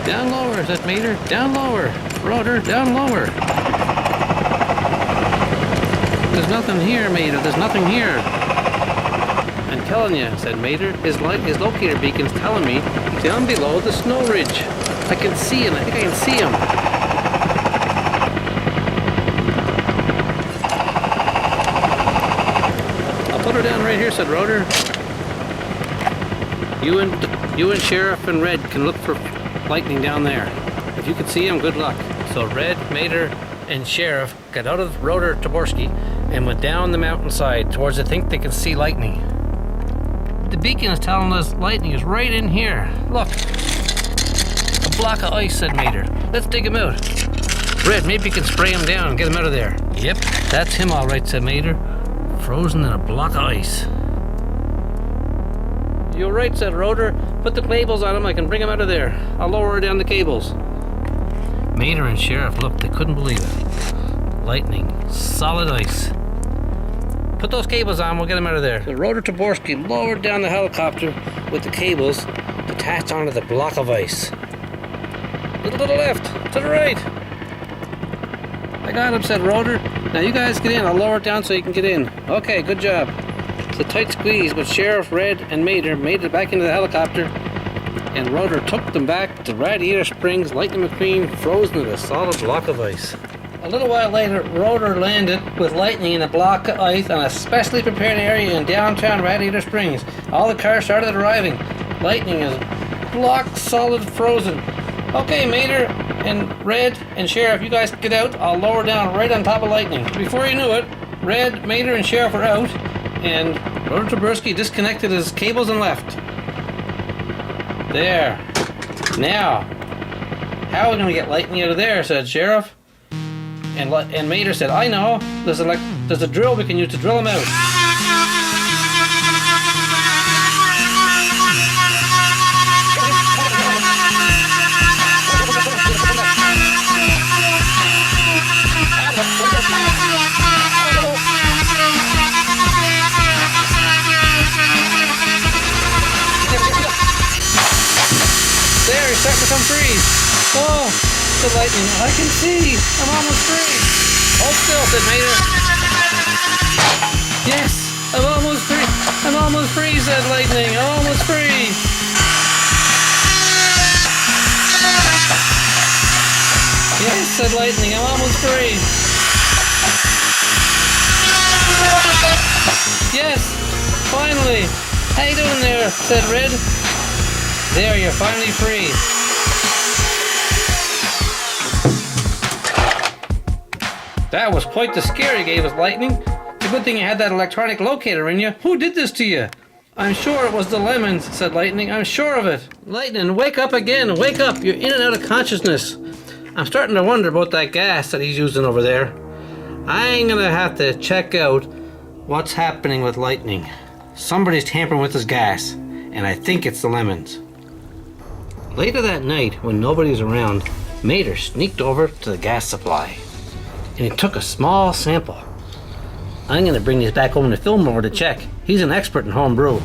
Down lower, said Mater. Down lower. Rotor, down lower. There's nothing here, Mater. There's nothing here. I'm telling you, said Mater. His locator beacon's telling me down below the snow ridge. I can see him. I think I can see him. I'll put her down right here, said Rotor. You and Sheriff and Red can look for lightning down there. If you can see him, good luck. So Red, Mater, and Sheriff got out of Rotor Taborski and went down the mountainside towards they think they can see lightning. The beacon is telling us lightning is right in here. Look. A block of ice, said Mater. Let's dig him out. Red, maybe you can spray him down and get him out of there. Yep, that's him all right, said Mater. Frozen in a block of ice. You're right, said Rotor. Put the cables on him, I can bring him out of there. I'll lower down the cables. Mater and Sheriff looked, they couldn't believe it. Lightning, solid ice. Put those cables on, we'll get him out of there. So Rotor Taborski lowered down the helicopter with the cables attached onto the block of ice. To the left, to the right. I got him, said Rotor. Now you guys get in, I'll lower it down so you can get in. Okay, good job. It's a tight squeeze, but Sheriff, Red, and Mater made it back into the helicopter, and Rotor took them back to Radiator Springs. Lightning McQueen frozen in a solid block of ice. A little while later, Rotor landed with lightning in a block of ice on a specially prepared area in downtown Radiator Springs. All the cars started arriving. Lightning is block solid frozen. Okay, Mater and Red and Sheriff, you guys get out. I'll lower down right on top of lightning. Before you knew it, Red, Mater, and Sheriff were out, and Rotor Taborski disconnected his cables and left. There. Now, how are we going to get lightning out of there, said Sheriff. And Mater said, I know. There's a drill we can use to drill them out. There, he's starting to come free. Oh, the lightning. I can see. I'm almost free. Hold still, said Mater. Yes, I'm almost free. I'm almost free, said Lightning. I'm almost free. Yes, said Lightning. I'm almost free. Yes, finally. How you doing there, said Red. There, you're finally free. That was quite the scare you gave us, Lightning. It's a good thing you had that electronic locator in you. Who did this to you? I'm sure it was the lemons, said Lightning. I'm sure of it. Lightning, wake up again. Wake up. You're in and out of consciousness. I'm starting to wonder about that gas that he's using over there. I'm gonna have to check out what's happening with Lightning. Somebody's tampering with his gas, and I think it's the lemons. Later that night, when nobody was around, Mater sneaked over to the gas supply, and he took a small sample. I'm gonna bring these back home to Fillmore to check. He's an expert in home brew.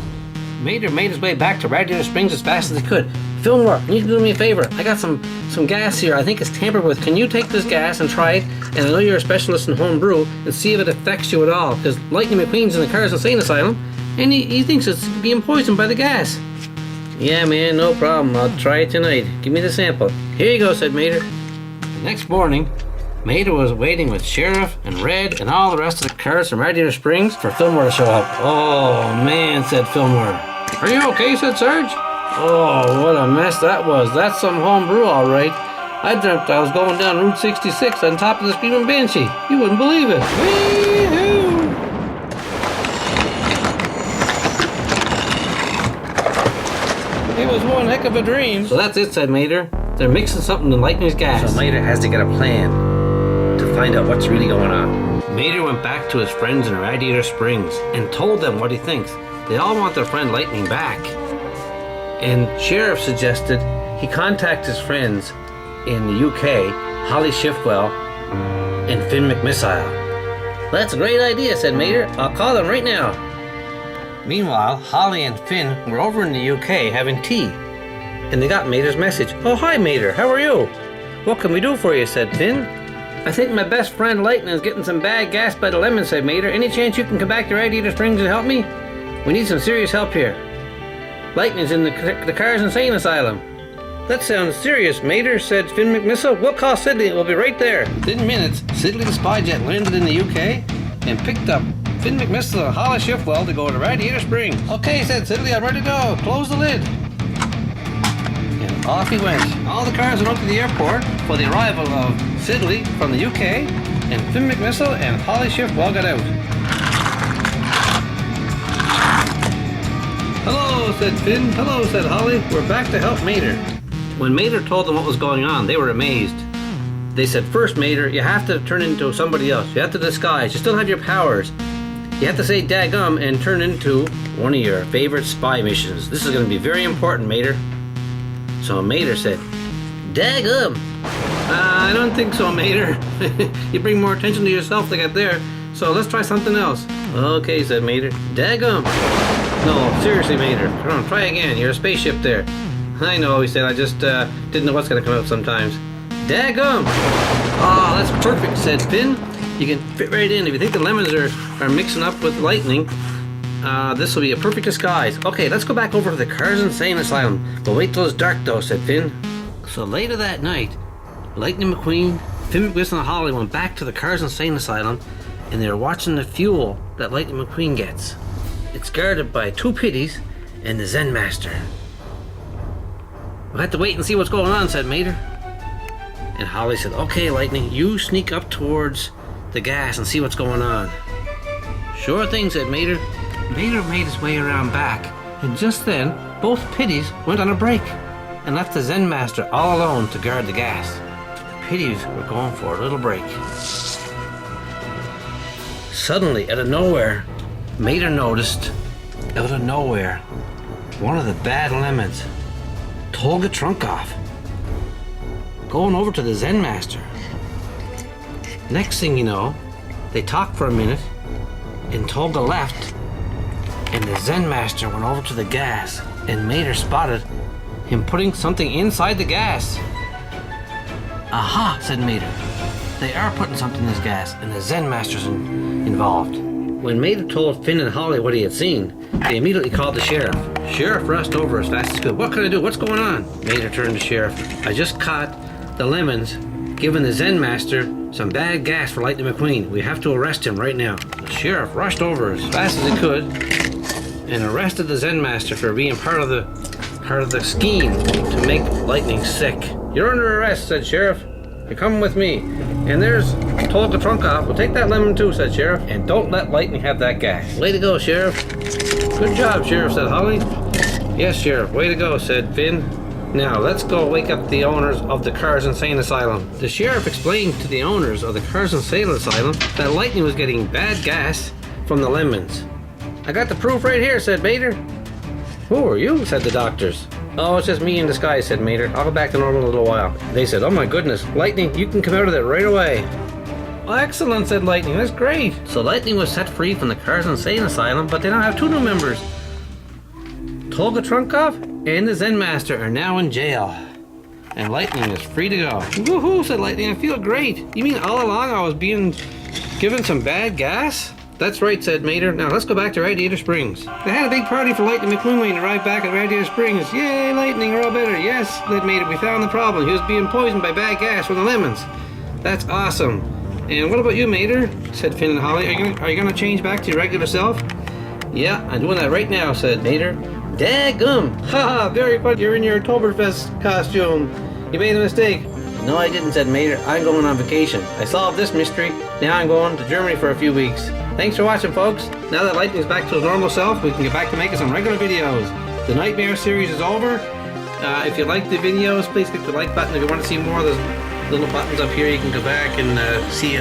Mater made his way back to Radiator Springs as fast as he could. Fillmore, can you do me a favor? I got some gas here I think it's tampered with. Can you take this gas and try it? And I know you're a specialist in home brew, and see if it affects you at all. Because Lightning McQueen's in the Cars Insane Asylum, and he thinks it's being poisoned by the gas. Yeah, man, no problem. I'll try it tonight. Give me the sample. Here you go, said Mater. The next morning, Mater was waiting with Sheriff and Red and all the rest of the cars from Radiator Springs for Fillmore to show up. Oh, man, said Fillmore. Are you okay, said Sarge. Oh, what a mess that was. That's some home brew, all right. I dreamt I was going down Route 66 on top of the Screaming Banshee. You wouldn't believe it. Wee-hoo! It was one heck of a dream. So that's it, said Mater. They're mixing something in Lightning's gas. So Mater has to get a plan to find out what's really going on. Mater went back to his friends in Radiator Springs and told them what he thinks. They all want their friend Lightning back. And Sheriff suggested he contact his friends in the UK, Holly Shiftwell and Finn McMissile. That's a great idea, said Mater. I'll call them right now. Meanwhile, Holly and Finn were over in the UK having tea. and they got Mater's message. "Oh, hi Mater, how are you? What can we do for you?" said Finn. "I think my best friend Lightning is getting some bad gas by the lemon," said Mater. "Any chance you can come back to Radiator Springs and help me? We need some serious help here. Lightning's in the Cars Insane Asylum." "That sounds serious, Mater," said Finn McMissile. "We'll call Sidley and we'll be right there." Within minutes, Sidley the spy jet landed in the UK and picked up Finn McMissile and Holly Shiftwell to go to Radiator Springs. "Okay," said Sidley, "I'm ready to go. Close the lid." And off he went. All the cars went up to the airport for the arrival of Sidley from the UK, and Finn McMissile and Holly Shiftwell got out. "Hello," said Finn. "Hello," said Holly. "We're back to help Mater." When Mater told them what was going on, they were amazed. They said, "First, Mater, you have to turn into somebody else. You have to disguise. You still have your powers. You have to say daggum and turn into one of your favorite spy missions. This is going to be very important, Mater." So Mater said, "Daggum." "I don't think so, Mater. You bring more attention to yourself to get there. So let's try something else." "Okay," said Mater. "Daggum." "No, seriously, Mater. Come on, try again. You're a spaceship there." "I know," he said. "I just didn't know what's going to come out sometimes." "Daggum." "Oh, that's perfect," said Finn. "You can fit right in. If you think the lemons are mixing up with Lightning, this will be a perfect disguise. Okay, let's go back over to the Cars Insane Asylum. But wait till it's dark, though," said Finn. So later that night, Lightning McQueen, Finn McMissile, and Holly went back to the Cars Insane Asylum, and they were watching the fuel that Lightning McQueen gets. It's guarded by 2 pitties and the Zen Master. "We'll have to wait and see what's going on," said Mater. And Holly said, "Okay, Lightning, you sneak up towards the gas and see what's going on." "Sure thing," said Mater. Mater made his way around back, and just then, both pitties went on a break and left the Zen Master all alone to guard the gas. The pitties were going for a little break. Suddenly, out of nowhere, Mater noticed, out of nowhere, one of the bad lemons told the trunk off, going over to the Zen Master. Next thing you know, they talked for a minute, and Tolga left, and the Zen Master went over to the gas, and Mater spotted him putting something inside the gas. "Aha," said Mater. "They are putting something in this gas, and the Zen Master's involved." When Mater told Finn and Holly what he had seen, they immediately called the sheriff. Sheriff rushed over as fast as he could. "What can I do? What's going on?" Mater turned to Sheriff. "I just caught the lemons giving the Zen Master some bad gas for Lightning McQueen. We have to arrest him right now." The sheriff rushed over as fast as he could and arrested the Zen Master for being part of the scheme to make Lightning sick. "You're under arrest," said Sheriff. "You're coming with me. And there's Tolga Trunkoff. We'll take that lemon too," said Sheriff. "And don't let Lightning have that gas." "Way to go, Sheriff." "Good job, Sheriff," said Holly. "Yes, Sheriff, way to go," said Finn. "Now, let's go wake up the owners of the Cars Insane Asylum." The sheriff explained to the owners of the Cars Insane Asylum that Lightning was getting bad gas from the lemons. "I got the proof right here," said Mater. "Who are you?" said the doctors. "Oh, it's just me in disguise," said Mater. "I'll go back to normal in a little while." They said, "Oh my goodness, Lightning, you can come out of there right away." "Oh, excellent," said Lightning. "That's great." So Lightning was set free from the Cars Insane Asylum, but they now have 2 new members. Tolga Trunkoff and the Zen Master are now in jail. And Lightning is free to go. "Woohoo," said Lightning. "I feel great. You mean all along I was being given some bad gas?" "That's right," said Mater. "Now let's go back to Radiator Springs." They had a big party for Lightning McQueen when he arrived back at Radiator Springs. "Yay, Lightning, we're all better." "Yes," said Mater, "we found the problem. He was being poisoned by bad gas from the lemons." "That's awesome." "And what about you, Mater?" said Finn and Holly. Are you gonna change back to your regular self?" "Yeah, I'm doing that right now," said Mater. "Daggum! Haha, very funny. You're in your Oktoberfest costume. You made a mistake." "No, I didn't," said Mater. "I'm going on vacation. I solved this mystery. Now I'm going to Germany for a few weeks." Thanks for watching, folks. Now that Lightning's back to his normal self, we can get back to making some regular videos. The Nightmare series is over. If you like the videos, please click the like button. If you want to see more, there's little buttons up here. You can go back and see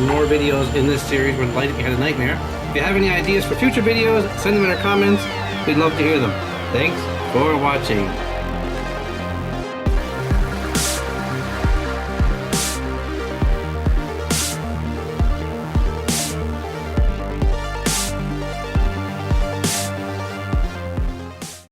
more videos in this series where Lightning had a nightmare. If you have any ideas for future videos, send them in our comments. We'd love to hear them. Thanks for watching.